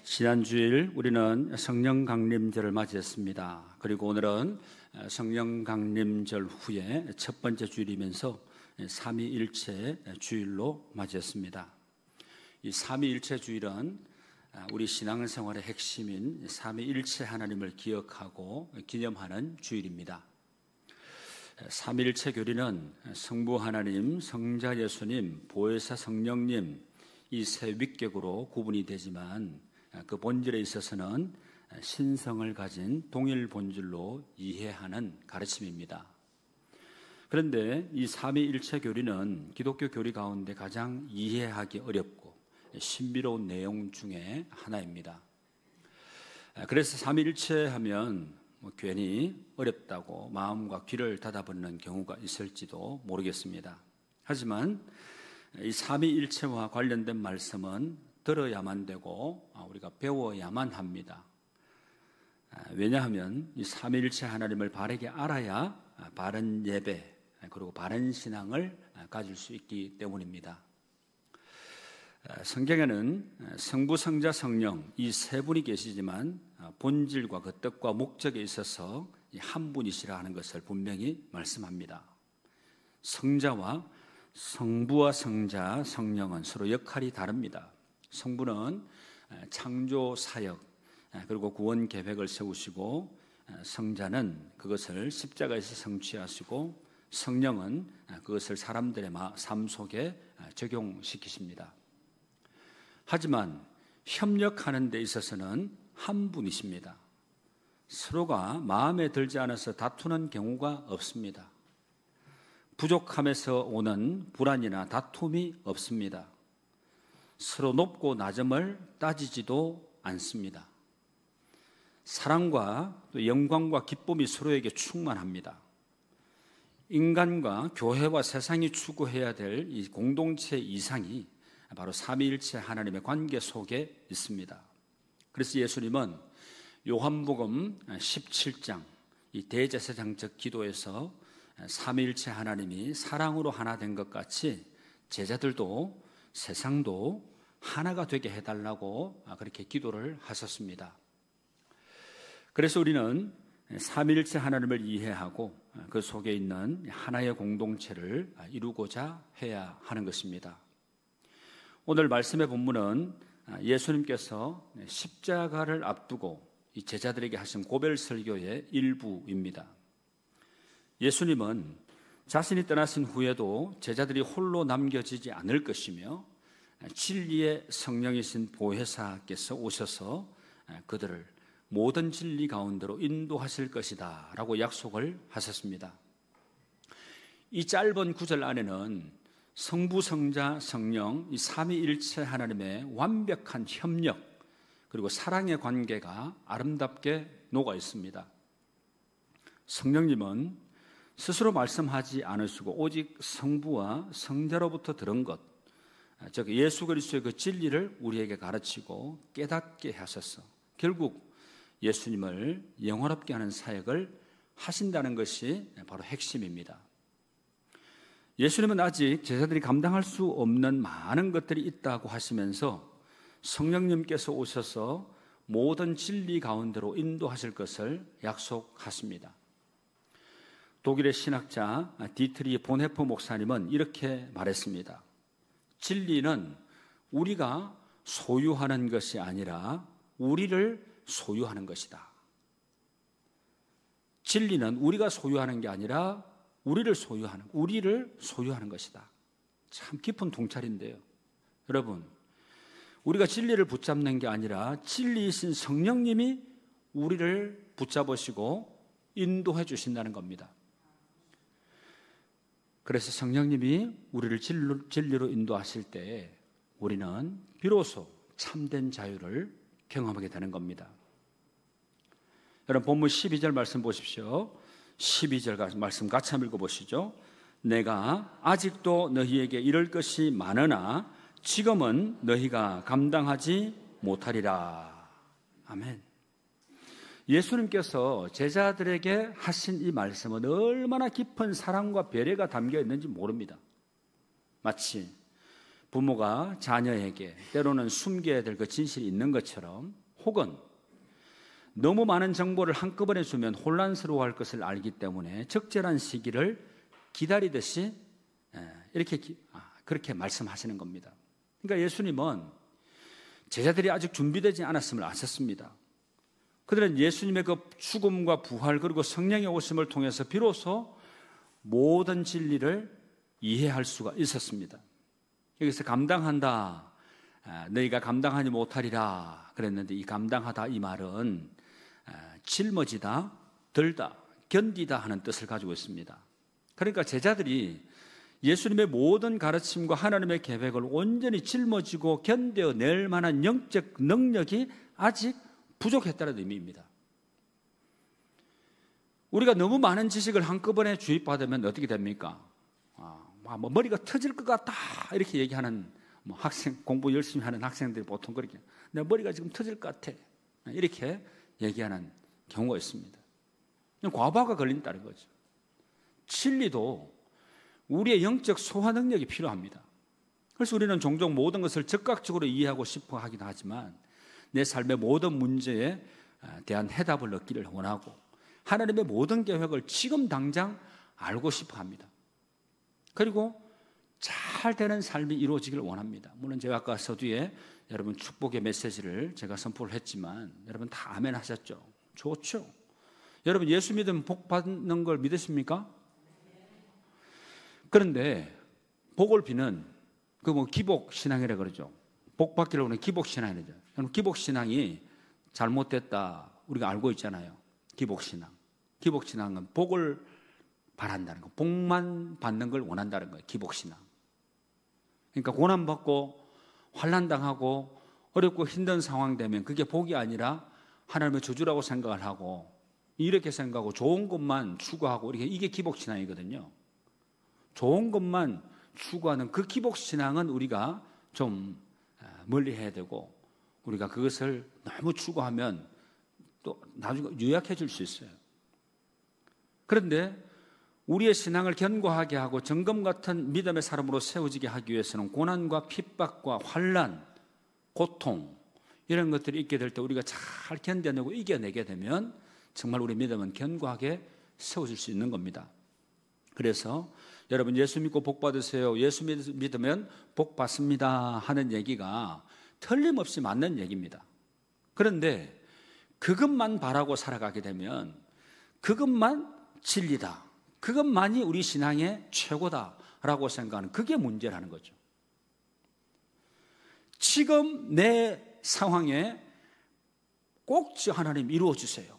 지난 주일 우리는 성령 강림절을 맞이했습니다. 그리고 오늘은 성령 강림절 후에 첫 번째 주일이면서 삼위일체 주일로 맞이했습니다. 이 삼위일체 주일은 우리 신앙생활의 핵심인 삼위일체 하나님을 기억하고 기념하는 주일입니다. 삼위일체 교리는 성부 하나님, 성자 예수님, 보혜사 성령님 이 세 위격으로 구분이 되지만 그 본질에 있어서는 신성을 가진 동일 본질로 이해하는 가르침입니다. 그런데 이 삼위일체 교리는 기독교 교리 가운데 가장 이해하기 어렵고 신비로운 내용 중에 하나입니다. 그래서 삼위일체 하면 괜히 어렵다고 마음과 귀를 닫아버리는 경우가 있을지도 모르겠습니다. 하지만 이 삼위일체와 관련된 말씀은 들어야만 되고 우리가 배워야만 합니다. 왜냐하면 이 삼위일체 하나님을 바르게 알아야 바른 예배 그리고 바른 신앙을 가질 수 있기 때문입니다. 성경에는 성부, 성자, 성령 이 세 분이 계시지만 본질과 그 뜻과 목적에 있어서 한 분이시라 하는 것을 분명히 말씀합니다. 성부와 성자, 성령은 서로 역할이 다릅니다. 성부는 창조 사역 그리고 구원 계획을 세우시고 성자는 그것을 십자가에서 성취하시고 성령은 그것을 사람들의 삶 속에 적용시키십니다. 하지만 협력하는 데 있어서는 한 분이십니다. 서로가 마음에 들지 않아서 다투는 경우가 없습니다. 부족함에서 오는 불안이나 다툼이 없습니다. 서로 높고 낮음을 따지지도 않습니다. 사랑과 또 영광과 기쁨이 서로에게 충만합니다. 인간과 교회와 세상이 추구해야 될 이 공동체 이상이 바로 삼위일체 하나님의 관계 속에 있습니다. 그래서 예수님은 요한복음 17장 이 대제사장적 기도에서 삼위일체 하나님이 사랑으로 하나 된 것 같이 제자들도 세상도 하나가 되게 해달라고 그렇게 기도를 하셨습니다. 그래서 우리는 삼위일체 하나님을 이해하고 그 속에 있는 하나의 공동체를 이루고자 해야 하는 것입니다. 오늘 말씀의 본문은 예수님께서 십자가를 앞두고 이 제자들에게 하신 고별 설교의 일부입니다. 예수님은 자신이 떠나신 후에도 제자들이 홀로 남겨지지 않을 것이며 진리의 성령이신 보혜사께서 오셔서 그들을 모든 진리 가운데로 인도하실 것이다 라고 약속을 하셨습니다. 이 짧은 구절 안에는 성부, 성자, 성령 이 삼위일체 하나님의 완벽한 협력 그리고 사랑의 관계가 아름답게 녹아 있습니다. 성령님은 스스로 말씀하지 않으시고 오직 성부와 성자로부터 들은 것, 즉 예수 그리스도의 그 진리를 우리에게 가르치고 깨닫게 하셔서 결국 예수님을 영원롭게 하는 사역을 하신다는 것이 바로 핵심입니다. 예수님은 아직 제자들이 감당할 수 없는 많은 것들이 있다고 하시면서 성령님께서 오셔서 모든 진리 가운데로 인도하실 것을 약속하십니다. 독일의 신학자 디트리 본헤프 목사님은 이렇게 말했습니다. 진리는 우리가 소유하는 것이 아니라 우리를 소유하는 것이다. 진리는 우리가 소유하는 게 아니라 우리를 소유하는 것이다. 참 깊은 통찰인데요. 여러분, 우리가 진리를 붙잡는 게 아니라 진리이신 성령님이 우리를 붙잡으시고 인도해 주신다는 겁니다. 그래서 성령님이 우리를 진리로 인도하실 때 우리는 비로소 참된 자유를 경험하게 되는 겁니다. 여러분 본문 12절 말씀 보십시오. 12절 말씀 같이 한번 읽어보시죠. 내가 아직도 너희에게 이럴 것이 많으나 지금은 너희가 감당하지 못하리라. 아멘. 예수님께서 제자들에게 하신 이 말씀은 얼마나 깊은 사랑과 배려가 담겨 있는지 모릅니다. 마치 부모가 자녀에게 때로는 숨겨야 될 그 진실이 있는 것처럼, 혹은 너무 많은 정보를 한꺼번에 주면 혼란스러워할 것을 알기 때문에 적절한 시기를 기다리듯이 그렇게 말씀하시는 겁니다. 그러니까 예수님은 제자들이 아직 준비되지 않았음을 아셨습니다. 그들은 예수님의 그 죽음과 부활 그리고 성령의 오심을 통해서 비로소 모든 진리를 이해할 수가 있었습니다. 여기서 감당한다, 너희가 감당하지 못하리라 그랬는데, 이 감당하다 이 말은 짊어지다, 들다, 견디다 하는 뜻을 가지고 있습니다. 그러니까 제자들이 예수님의 모든 가르침과 하나님의 계획을 온전히 짊어지고 견뎌낼 만한 영적 능력이 아직 부족했다는 의미입니다. 우리가 너무 많은 지식을 한꺼번에 주입받으면 어떻게 됩니까? 머리가 터질 것 같다 이렇게 얘기하는 학생, 공부 열심히 하는 학생들이 보통 그렇게, 내 머리가 지금 터질 것 같아 이렇게 얘기하는 경우가 있습니다. 과부하가 걸린다는 거죠. 진리도 우리의 영적 소화 능력이 필요합니다. 그래서 우리는 종종 모든 것을 즉각적으로 이해하고 싶어 하긴 하지만, 내 삶의 모든 문제에 대한 해답을 얻기를 원하고 하나님의 모든 계획을 지금 당장 알고 싶어 합니다. 그리고 잘 되는 삶이 이루어지기를 원합니다. 물론 제가 아까 서두에 여러분 축복의 메시지를 제가 선포를 했지만 여러분 다 아멘 하셨죠? 좋죠. 여러분 예수 믿으면 복 받는 걸 믿으십니까? 그런데 복을 비는 그 기복 신앙이라 그러죠. 복 받기를 원하는 기복 신앙이죠. 기복 신앙이 잘못됐다 우리가 알고 있잖아요. 기복 신앙. 기복 신앙은 복을 바란다는 거, 복만 받는 걸 원한다는 거예요. 기복 신앙. 그러니까 고난 받고 환난 당하고 어렵고 힘든 상황 되면 그게 복이 아니라 하나님의 저주라고 생각을 하고, 이렇게 생각하고 좋은 것만 추구하고, 이게 기복 신앙이거든요. 좋은 것만 추구하는 그 기복 신앙은 우리가 좀 멀리 해야 되고, 우리가 그것을 너무 추구하면 또 나중에 유약해질 수 있어요. 그런데 우리의 신앙을 견고하게 하고 정금 같은 믿음의 사람으로 세워지게 하기 위해서는 고난과 핍박과 환난, 고통 이런 것들이 있게 될 때 우리가 잘 견뎌내고 이겨내게 되면 정말 우리 믿음은 견고하게 세워질 수 있는 겁니다. 그래서 여러분 예수 믿고 복 받으세요, 예수 믿으면 복 받습니다 하는 얘기가 틀림없이 맞는 얘기입니다. 그런데 그것만 바라고 살아가게 되면 그것만 진리다, 그것만이 우리 신앙의 최고다라고 생각하는, 그게 문제라는 거죠. 지금 내 상황에 꼭 하나님 이루어 주세요.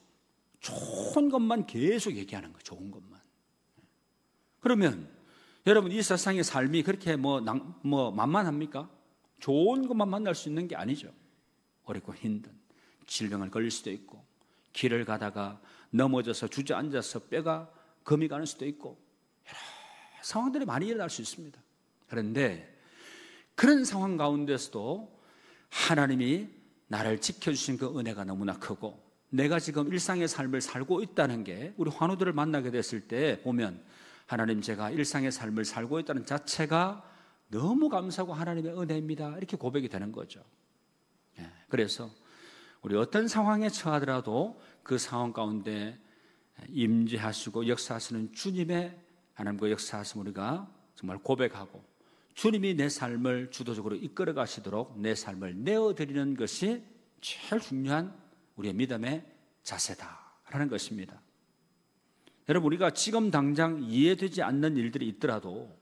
좋은 것만 계속 얘기하는 거예요. 좋은 것만. 그러면 여러분 이 세상의 삶이 그렇게 만만합니까? 좋은 것만 만날 수 있는 게 아니죠. 어렵고 힘든 질병을 걸릴 수도 있고, 길을 가다가 넘어져서 주저앉아서 뼈가 금이 가는 수도 있고, 여러 상황들이 많이 일어날 수 있습니다. 그런데 그런 상황 가운데서도 하나님이 나를 지켜주신 그 은혜가 너무나 크고, 내가 지금 일상의 삶을 살고 있다는 게, 우리 환우들을 만나게 됐을 때 보면 하나님 제가 일상의 삶을 살고 있다는 자체가 너무 감사하고 하나님의 은혜입니다 이렇게 고백이 되는 거죠. 그래서 우리 어떤 상황에 처하더라도 그 상황 가운데 임재하시고 역사하시는 주님의 하나님과 역사하심 우리가 정말 고백하고, 주님이 내 삶을 주도적으로 이끌어 가시도록 내 삶을 내어드리는 것이 제일 중요한 우리의 믿음의 자세다라는 것입니다. 여러분 우리가 지금 당장 이해되지 않는 일들이 있더라도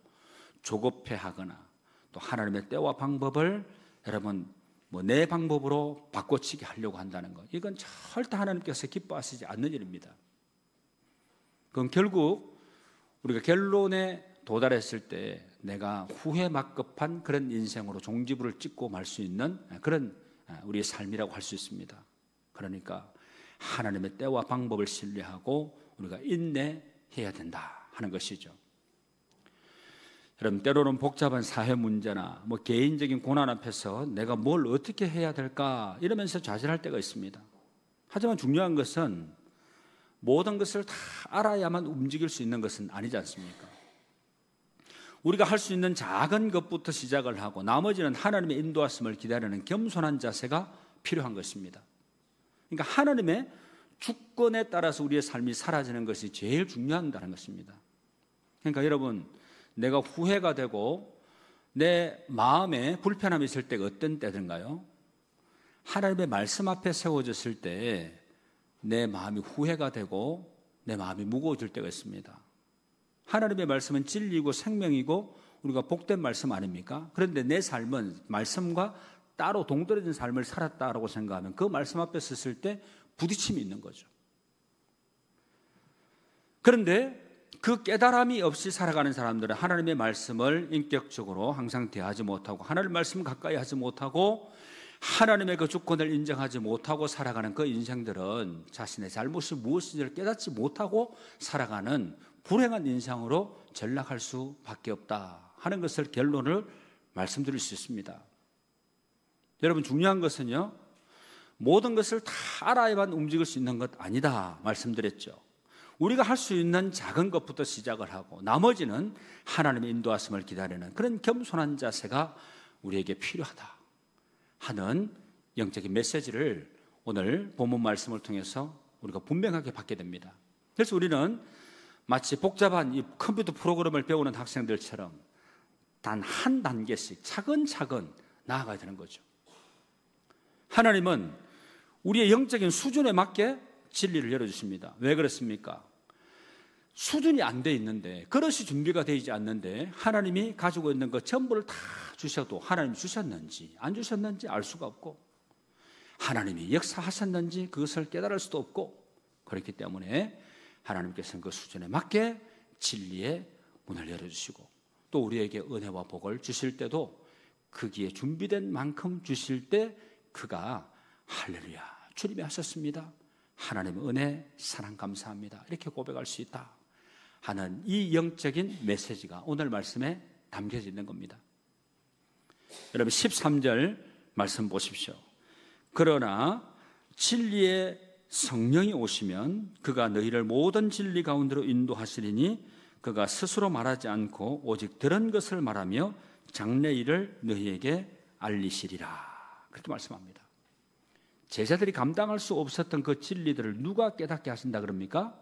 조급해하거나 또 하나님의 때와 방법을 여러분 내 방법으로 바꿔치기 하려고 한다는 것, 이건 절대 하나님께서 기뻐하시지 않는 일입니다. 그럼 결국 우리가 결론에 도달했을 때 내가 후회 막급한 그런 인생으로 종지부를 찍고 말 수 있는 그런 우리의 삶이라고 할 수 있습니다. 그러니까 하나님의 때와 방법을 신뢰하고 우리가 인내해야 된다 하는 것이죠. 여러분 때로는 복잡한 사회 문제나 개인적인 고난 앞에서 내가 뭘 어떻게 해야 될까 이러면서 좌절할 때가 있습니다. 하지만 중요한 것은 모든 것을 다 알아야만 움직일 수 있는 것은 아니지 않습니까? 우리가 할 수 있는 작은 것부터 시작을 하고 나머지는 하나님의 인도하심을 기다리는 겸손한 자세가 필요한 것입니다. 그러니까 하나님의 주권에 따라서 우리의 삶이 사라지는 것이 제일 중요하다는 것입니다. 그러니까 여러분, 내가 후회가 되고 내 마음에 불편함이 있을 때가 어떤 때든가요? 하나님의 말씀 앞에 세워졌을 때 내 마음이 후회가 되고 내 마음이 무거워질 때가 있습니다. 하나님의 말씀은 진리이고 생명이고 우리가 복된 말씀 아닙니까? 그런데 내 삶은 말씀과 따로 동떨어진 삶을 살았다라고 생각하면 그 말씀 앞에 섰을 때 부딪힘이 있는 거죠. 그런데 그 깨달음이 없이 살아가는 사람들은 하나님의 말씀을 인격적으로 항상 대하지 못하고 하나님의 말씀 가까이 하지 못하고 하나님의 그 주권을 인정하지 못하고 살아가는 그 인생들은 자신의 잘못이 무엇인지를 깨닫지 못하고 살아가는 불행한 인생으로 전락할 수밖에 없다 하는 것을 결론을 말씀드릴 수 있습니다. 여러분, 중요한 것은요, 모든 것을 다 알아야만 움직일 수 있는 것 아니다 말씀드렸죠. 우리가 할 수 있는 작은 것부터 시작을 하고 나머지는 하나님의 인도하심을 기다리는 그런 겸손한 자세가 우리에게 필요하다 하는 영적인 메시지를 오늘 본문 말씀을 통해서 우리가 분명하게 받게 됩니다. 그래서 우리는 마치 복잡한 이 컴퓨터 프로그램을 배우는 학생들처럼 단 한 단계씩 차근차근 나아가야 되는 거죠. 하나님은 우리의 영적인 수준에 맞게 진리를 열어주십니다. 왜 그렇습니까? 수준이 안 돼 있는데, 그릇이 준비가 되지 않는데 하나님이 가지고 있는 것 전부를 다 주셔도 하나님이 주셨는지 안 주셨는지 알 수가 없고, 하나님이 역사하셨는지 그것을 깨달을 수도 없고, 그렇기 때문에 하나님께서는 그 수준에 맞게 진리의 문을 열어주시고 또 우리에게 은혜와 복을 주실 때도 거기에 준비된 만큼 주실 때 그가 할렐루야 주님이 하셨습니다, 하나님의 은혜 사랑 감사합니다 이렇게 고백할 수 있다 하는 이 영적인 메시지가 오늘 말씀에 담겨져 있는 겁니다. 여러분 13절 말씀 보십시오. 그러나 진리의 성령이 오시면 그가 너희를 모든 진리 가운데로 인도하시리니 그가 스스로 말하지 않고 오직 들은 것을 말하며 장래일을 너희에게 알리시리라 그렇게 말씀합니다. 제자들이 감당할 수 없었던 그 진리들을 누가 깨닫게 하신다 그럽니까?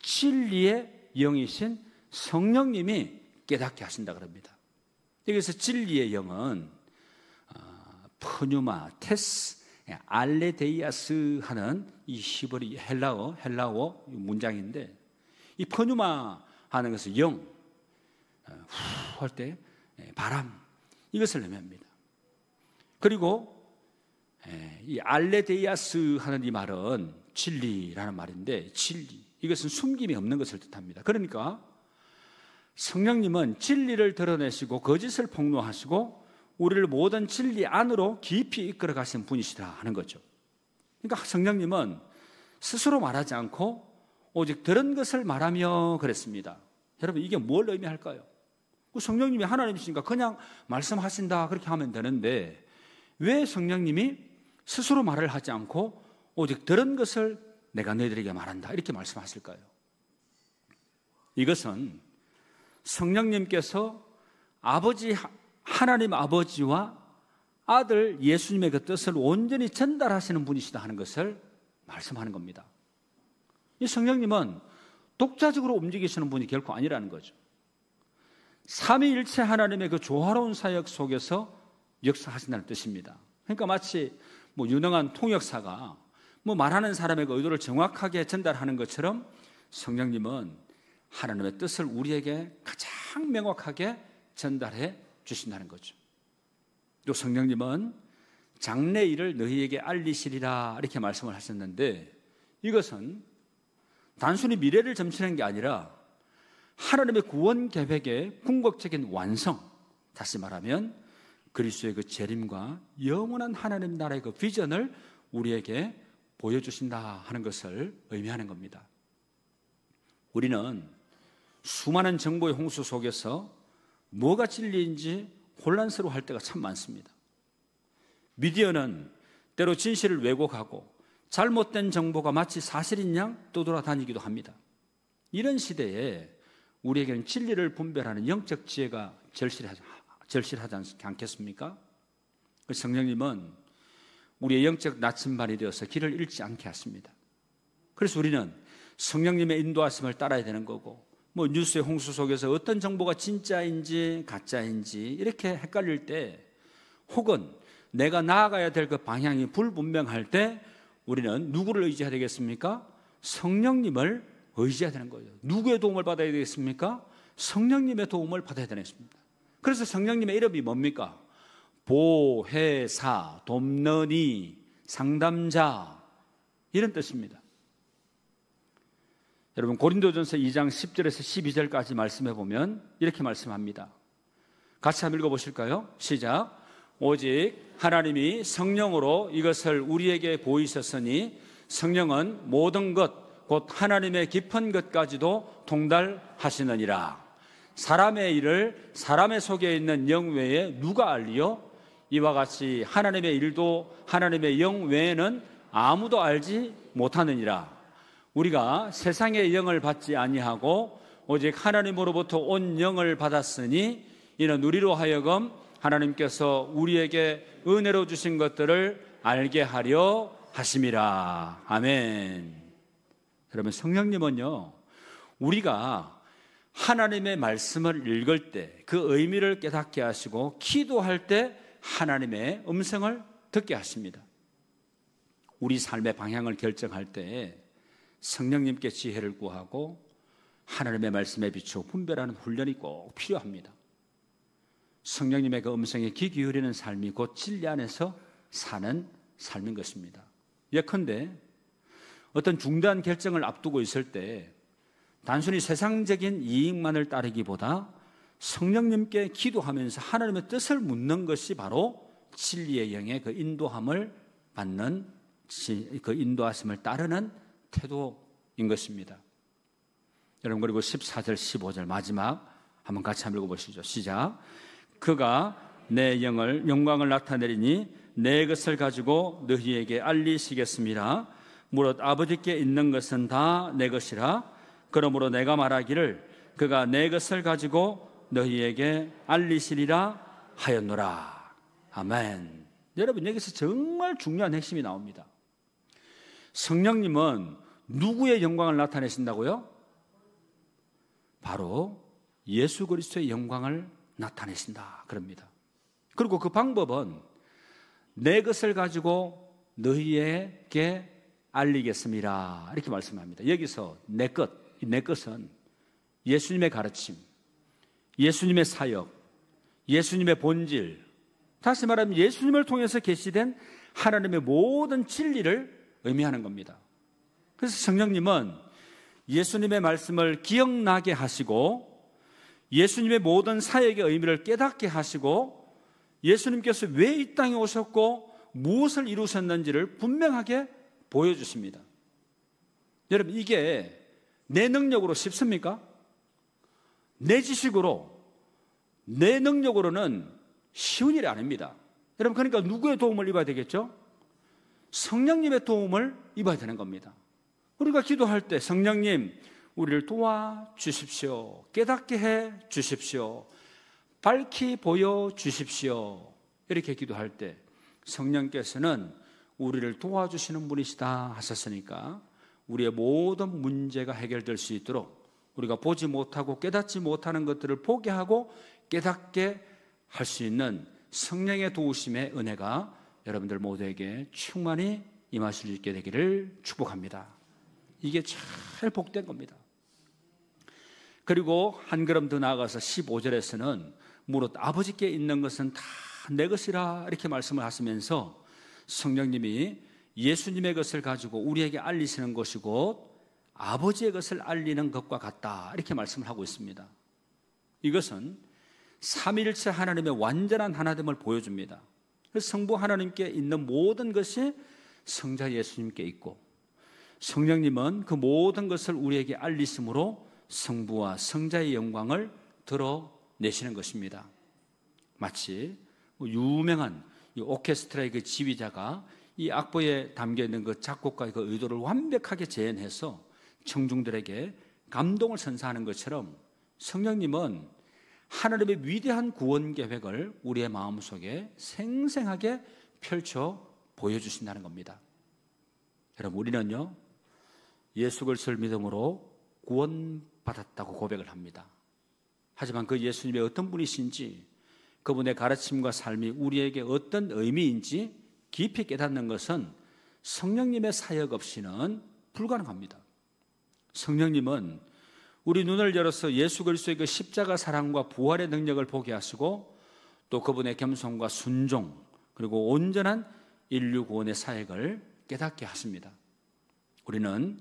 진리의 영이신 성령님이 깨닫게 하신다 그럽니다. 여기서 진리의 영은 푸뉴마, 테스, 알레데이아스 하는 이 히브리 헬라어 문장인데, 이 푸뉴마 하는 것은 영, 후 할 때 바람, 이것을 의미합니다. 그리고 이 알레데이아스 하는 이 말은 진리라는 말인데, 진리, 이것은 숨김이 없는 것을 뜻합니다. 그러니까 성령님은 진리를 드러내시고 거짓을 폭로하시고 우리를 모든 진리 안으로 깊이 이끌어 가신 분이시다 하는 거죠. 그러니까 성령님은 스스로 말하지 않고 오직 들은 것을 말하며 그랬습니다. 여러분, 이게 뭘 의미할까요? 성령님이 하나님이시니까 그냥 말씀하신다 그렇게 하면 되는데 왜 성령님이 스스로 말을 하지 않고 오직 들은 것을 내가 너희들에게 말한다 이렇게 말씀하실까요? 이것은 성령님께서 하나님 아버지와 아들 예수님의 그 뜻을 온전히 전달하시는 분이시다 하는 것을 말씀하는 겁니다. 이 성령님은 독자적으로 움직이시는 분이 결코 아니라는 거죠. 삼위일체 하나님의 그 조화로운 사역 속에서 역사하신다는 뜻입니다. 그러니까 마치 유능한 통역사가 말하는 사람의 의도를 정확하게 전달하는 것처럼 성령님은 하나님의 뜻을 우리에게 가장 명확하게 전달해 주신다는 거죠. 또 성령님은 장래일을 너희에게 알리시리라 이렇게 말씀을 하셨는데, 이것은 단순히 미래를 점치는 게 아니라 하나님의 구원 계획의 궁극적인 완성, 다시 말하면 그리스도의 그 재림과 영원한 하나님 나라의 그 비전을 우리에게 보여주신다 하는 것을 의미하는 겁니다. 우리는 수많은 정보의 홍수 속에서 뭐가 진리인지 혼란스러워할 때가 참 많습니다. 미디어는 때로 진실을 왜곡하고 잘못된 정보가 마치 사실인 양 떠돌아다니기도 합니다. 이런 시대에 우리에게는 진리를 분별하는 영적 지혜가 절실하지 않겠습니까? 성령님은 우리의 영적 나침반이 되어서 길을 잃지 않게 하십니다. 그래서 우리는 성령님의 인도하심을 따라야 되는 거고, 뉴스의 홍수 속에서 어떤 정보가 진짜인지 가짜인지 이렇게 헷갈릴 때, 혹은 내가 나아가야 될 그 방향이 불분명할 때 우리는 누구를 의지해야 되겠습니까? 성령님을 의지해야 되는 거예요. 누구의 도움을 받아야 되겠습니까? 성령님의 도움을 받아야 되겠습니다. 그래서 성령님의 이름이 뭡니까? 보혜사, 돕느니, 상담자, 이런 뜻입니다. 여러분, 고린도전서 2장 10절에서 12절까지 말씀해 보면 이렇게 말씀합니다. 같이 한번 읽어보실까요? 시작. 오직 하나님이 성령으로 이것을 우리에게 보이셨으니 성령은 모든 것 곧 하나님의 깊은 것까지도 통달하시느니라. 사람의 일을 사람의 속에 있는 영 외에 누가 알리요? 이와 같이 하나님의 일도 하나님의 영 외에는 아무도 알지 못하느니라. 우리가 세상의 영을 받지 아니하고 오직 하나님으로부터 온 영을 받았으니 이는 우리로 하여금 하나님께서 우리에게 은혜로 주신 것들을 알게 하려 하심이라. 아멘. 여러분, 성령님은요, 우리가 하나님의 말씀을 읽을 때 그 의미를 깨닫게 하시고 기도할 때 하나님의 음성을 듣게 하십니다. 우리 삶의 방향을 결정할 때 성령님께 지혜를 구하고 하나님의 말씀에 비추어 분별하는 훈련이 꼭 필요합니다. 성령님의 그 음성에 귀 기울이는 삶이 곧 진리 안에서 사는 삶인 것입니다. 예컨대 어떤 중대한 결정을 앞두고 있을 때 단순히 세상적인 이익만을 따르기보다 성령님께 기도하면서 하나님의 뜻을 묻는 것이 바로 진리의 영의 그 인도함을 받는, 그 인도하심을 따르는 태도인 것입니다. 여러분, 그리고 14절 15절 마지막 한번 같이 한번 읽어보시죠. 시작. 그가 내 영광을 나타내리니 내 것을 가지고 너희에게 알리시겠습니다. 무릇 아버지께 있는 것은 다 내 것이라. 그러므로 내가 말하기를 그가 내 것을 가지고 너희에게 알리시리라 하였노라. 아멘. 여러분, 여기서 정말 중요한 핵심이 나옵니다. 성령님은 누구의 영광을 나타내신다고요? 바로 예수 그리스도의 영광을 나타내신다 그럽니다. 그리고 그 방법은 내 것을 가지고 너희에게 알리겠습니다 이렇게 말씀합니다. 여기서 내 것은 예수님의 가르침, 예수님의 사역, 예수님의 본질, 다시 말하면 예수님을 통해서 계시된 하나님의 모든 진리를 의미하는 겁니다. 그래서 성령님은 예수님의 말씀을 기억나게 하시고 예수님의 모든 사역의 의미를 깨닫게 하시고 예수님께서 왜 이 땅에 오셨고 무엇을 이루셨는지를 분명하게 보여주십니다. 여러분, 이게 내 능력으로 쉽습니까? 내 지식으로, 내 능력으로는 쉬운 일이 아닙니다. 여러분, 그러니까 누구의 도움을 입어야 되겠죠? 성령님의 도움을 입어야 되는 겁니다. 우리가 기도할 때 성령님 우리를 도와주십시오, 깨닫게 해 주십시오, 밝히 보여주십시오 이렇게 기도할 때 성령께서는 우리를 도와주시는 분이시다 하셨으니까 우리의 모든 문제가 해결될 수 있도록 우리가 보지 못하고 깨닫지 못하는 것들을 보게 하고 깨닫게 할 수 있는 성령의 도우심의 은혜가 여러분들 모두에게 충만히 임하실 수 있게 되기를 축복합니다. 이게 제일 복된 겁니다. 그리고 한 걸음 더 나아가서 15절에서는 무릇 아버지께 있는 것은 다 내 것이라 이렇게 말씀을 하시면서 성령님이 예수님의 것을 가지고 우리에게 알리시는 것이 곧 아버지의 것을 알리는 것과 같다 이렇게 말씀을 하고 있습니다. 이것은 삼위일체 하나님의 완전한 하나됨을 보여줍니다. 성부 하나님께 있는 모든 것이 성자 예수님께 있고 성령님은 그 모든 것을 우리에게 알리심으로 성부와 성자의 영광을 드러내시는 것입니다. 마치 유명한 이 오케스트라의 그 지휘자가 이 악보에 담겨있는 그 작곡가의 그 의도를 완벽하게 재현해서 청중들에게 감동을 선사하는 것처럼 성령님은 하나님의 위대한 구원 계획을 우리의 마음속에 생생하게 펼쳐 보여주신다는 겁니다. 여러분, 우리는요, 예수 그리스도를 믿음으로 구원받았다고 고백을 합니다. 하지만 그 예수님이 어떤 분이신지, 그분의 가르침과 삶이 우리에게 어떤 의미인지 깊이 깨닫는 것은 성령님의 사역 없이는 불가능합니다. 성령님은 우리 눈을 열어서 예수 그리스도의 그 십자가 사랑과 부활의 능력을 보게 하시고, 또 그분의 겸손과 순종, 그리고 온전한 인류 구원의 사역을 깨닫게 하십니다. 우리는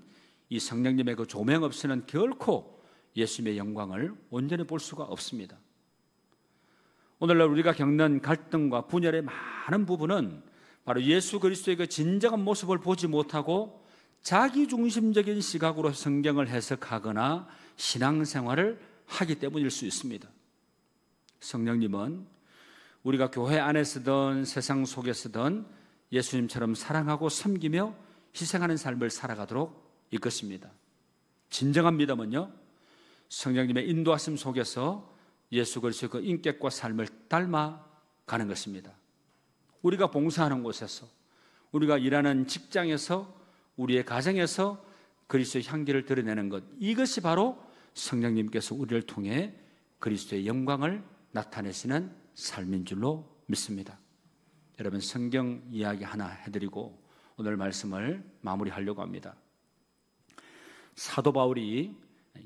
이 성령님의 그 조명 없이는 결코 예수님의 영광을 온전히 볼 수가 없습니다. 오늘날 우리가 겪는 갈등과 분열의 많은 부분은 바로 예수 그리스도의 그 진정한 모습을 보지 못하고 자기중심적인 시각으로 성경을 해석하거나 신앙생활을 하기 때문일 수 있습니다. 성령님은 우리가 교회 안에서든 세상 속에서든 예수님처럼 사랑하고 섬기며 희생하는 삶을 살아가도록 이끄십니다. 진정한 믿음은요, 성령님의 인도하심 속에서 예수 그리스도의 그 인격과 삶을 닮아가는 것입니다. 우리가 봉사하는 곳에서, 우리가 일하는 직장에서, 우리의 가정에서 그리스도의 향기를 드러내는 것, 이것이 바로 성령님께서 우리를 통해 그리스도의 영광을 나타내시는 삶인 줄로 믿습니다. 여러분, 성경 이야기 하나 해드리고 오늘 말씀을 마무리하려고 합니다. 사도 바울이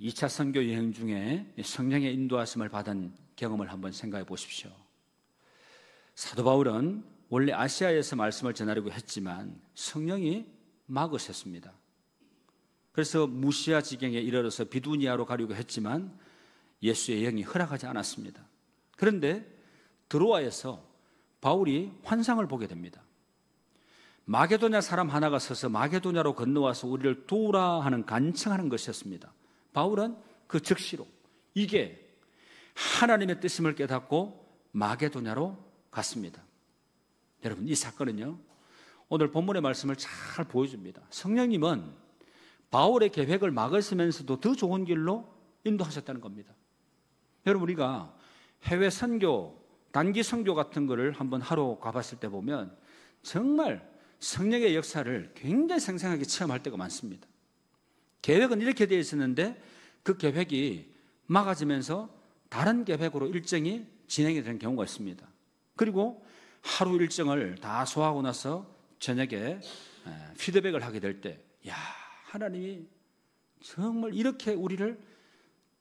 2차 선교 여행 중에 성령의 인도하심을 받은 경험을 한번 생각해 보십시오. 사도 바울은 원래 아시아에서 말씀을 전하려고 했지만 성령이 막으셨습니다. 그래서 무시아 지경에 이르러서 비두니아로 가려고 했지만 예수의 영이 허락하지 않았습니다. 그런데 드로아에서 바울이 환상을 보게 됩니다. 마게도냐 사람 하나가 서서 마게도냐로 건너와서 우리를 도우라 하는 간청하는 것이었습니다. 바울은 그 즉시로 이게 하나님의 뜻임을 깨닫고 마게도냐로 갔습니다. 여러분, 이 사건은요, 오늘 본문의 말씀을 잘 보여줍니다. 성령님은 바울의 계획을 막으시면서도 더 좋은 길로 인도하셨다는 겁니다. 여러분, 우리가 해외 선교, 단기 선교 같은 거를 한번 하러 가봤을 때 보면 정말 성령의 역사를 굉장히 생생하게 체험할 때가 많습니다. 계획은 이렇게 되어 있었는데 그 계획이 막아지면서 다른 계획으로 일정이 진행이 되는 경우가 있습니다. 그리고 하루 일정을 다 소화하고 나서 저녁에 피드백을 하게 될 때, 야, 하나님이 정말 이렇게 우리를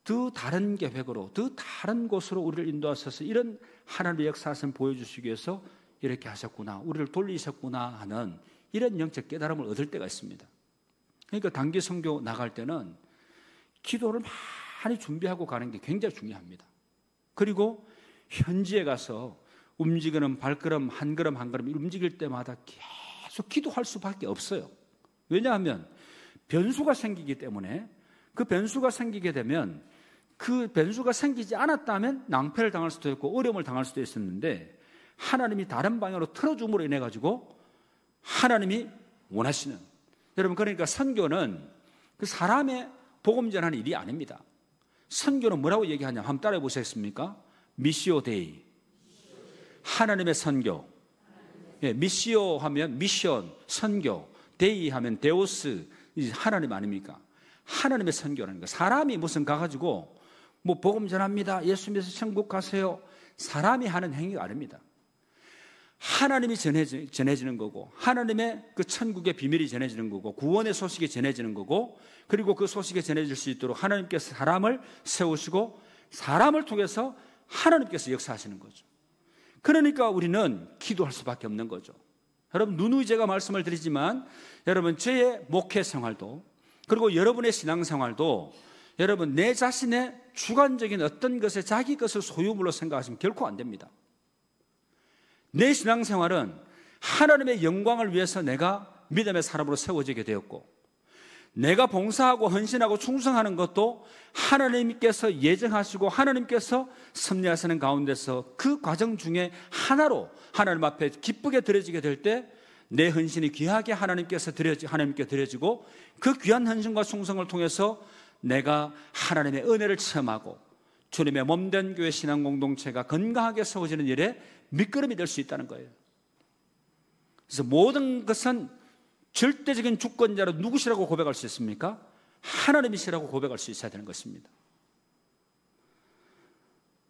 더 다른 계획으로, 더 다른 곳으로 우리를 인도하셔서 이런 하나님의 역사를 보여주시기 위해서 이렇게 하셨구나, 우리를 돌리셨구나 하는 이런 영적 깨달음을 얻을 때가 있습니다. 그러니까 단기 선교 나갈 때는 기도를 많이 준비하고 가는 게 굉장히 중요합니다. 그리고 현지에 가서 움직이는 발걸음 한 걸음 한 걸음 움직일 때마다 계속 기도할 수밖에 없어요. 왜냐하면 변수가 생기기 때문에, 그 변수가 생기게 되면 그 변수가 생기지 않았다면 낭패를 당할 수도 있고 어려움을 당할 수도 있었는데, 하나님이 다른 방향으로 틀어줌으로 인해 가지고 하나님이 원하시는, 여러분, 그러니까 선교는 그 사람의 복음 전하는 일이 아닙니다. 선교는 뭐라고 얘기하냐, 한번 따라해 보시겠습니까? 미시오 데이, 하나님의 선교. 예, 미시오 하면 미션, 선교, 데이 하면 데오스, 하나님 아닙니까? 하나님의 선교라는 거. 사람이 무슨 가가지고 뭐 복음 전합니다, 예수 믿어서 천국 가세요, 사람이 하는 행위가 아닙니다. 하나님이 전해지는 거고, 하나님의 그 천국의 비밀이 전해지는 거고, 구원의 소식이 전해지는 거고, 그리고 그 소식이 전해질 수 있도록 하나님께서 사람을 세우시고 사람을 통해서 하나님께서 역사하시는 거죠. 그러니까 우리는 기도할 수밖에 없는 거죠. 여러분, 누누이 제가 말씀을 드리지만, 여러분, 저의 목회 생활도, 그리고 여러분의 신앙 생활도, 여러분, 내 자신의 주관적인 어떤 것에 자기 것을 소유물로 생각하시면 결코 안 됩니다. 내 신앙 생활은 하나님의 영광을 위해서 내가 믿음의 사람으로 세워지게 되었고, 내가 봉사하고 헌신하고 충성하는 것도 하나님께서 예정하시고 하나님께서 섭리하시는 가운데서 그 과정 중에 하나로 하나님 앞에 기쁘게 드려지게 될 때 내 헌신이 귀하게 하나님께 드려지고, 그 귀한 헌신과 충성을 통해서 내가 하나님의 은혜를 체험하고 주님의 몸된 교회 신앙 공동체가 건강하게 세워지는 일에 밑거름이 될 수 있다는 거예요. 그래서 모든 것은 절대적인 주권자로 누구시라고 고백할 수 있습니까? 하나님이시라고 고백할 수 있어야 되는 것입니다.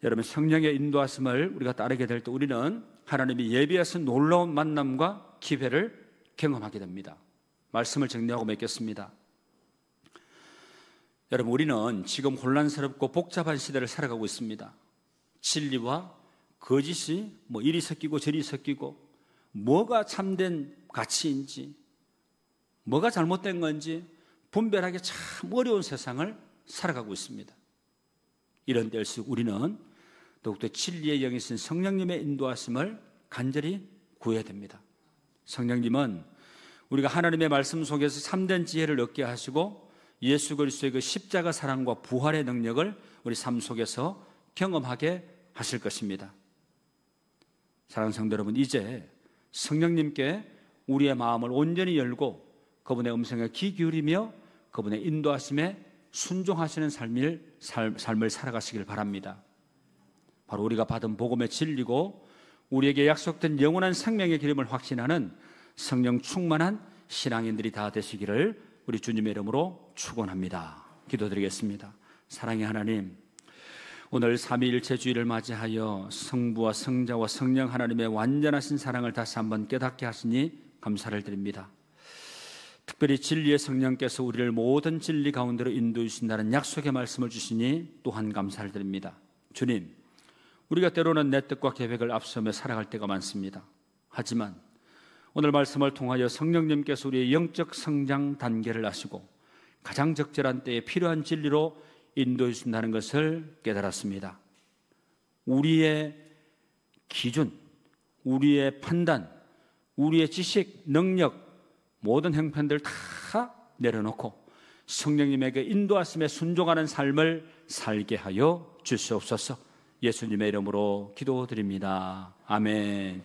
여러분, 성령의 인도하심을 우리가 따르게 될 때 우리는 하나님이 예비하신 놀라운 만남과 기회를 경험하게 됩니다. 말씀을 정리하고 맺겠습니다. 여러분, 우리는 지금 혼란스럽고 복잡한 시대를 살아가고 있습니다. 진리와 거짓이 이리 섞이고 저리 섞이고, 뭐가 참된 가치인지 뭐가 잘못된 건지 분별하기 참 어려운 세상을 살아가고 있습니다. 이런 때일수록 우리는 더욱더 진리의 영이신 성령님의 인도하심을 간절히 구해야 됩니다. 성령님은 우리가 하나님의 말씀 속에서 참된 지혜를 얻게 하시고 예수 그리스도의 그 십자가 사랑과 부활의 능력을 우리 삶 속에서 경험하게 하실 것입니다. 사랑하는 성도 여러분, 이제 성령님께 우리의 마음을 온전히 열고 그분의 음성에 귀 기울이며 그분의 인도하심에 순종하시는 삶을 살아가시길 바랍니다. 바로 우리가 받은 복음의 진리고 우리에게 약속된 영원한 생명의 기름을 확신하는 성령 충만한 신앙인들이 다 되시기를 우리 주님의 이름으로 축원합니다. 기도드리겠습니다. 사랑의 하나님, 오늘 삼위일체 주일을 맞이하여 성부와 성자와 성령 하나님의 완전하신 사랑을 다시 한번 깨닫게 하시니 감사를 드립니다. 특별히 진리의 성령께서 우리를 모든 진리 가운데로 인도해 주신다는 약속의 말씀을 주시니 또한 감사를 드립니다. 주님, 우리가 때로는 내 뜻과 계획을 앞서며 살아갈 때가 많습니다. 하지만 오늘 말씀을 통하여 성령님께서 우리의 영적 성장 단계를 아시고 가장 적절한 때에 필요한 진리로 인도해 주신다는 것을 깨달았습니다. 우리의 기준, 우리의 판단, 우리의 지식, 능력, 모든 형편들 다 내려놓고 성령님에게 인도하심에 순종하는 삶을 살게 하여 주시옵소서. 예수님의 이름으로 기도드립니다. 아멘.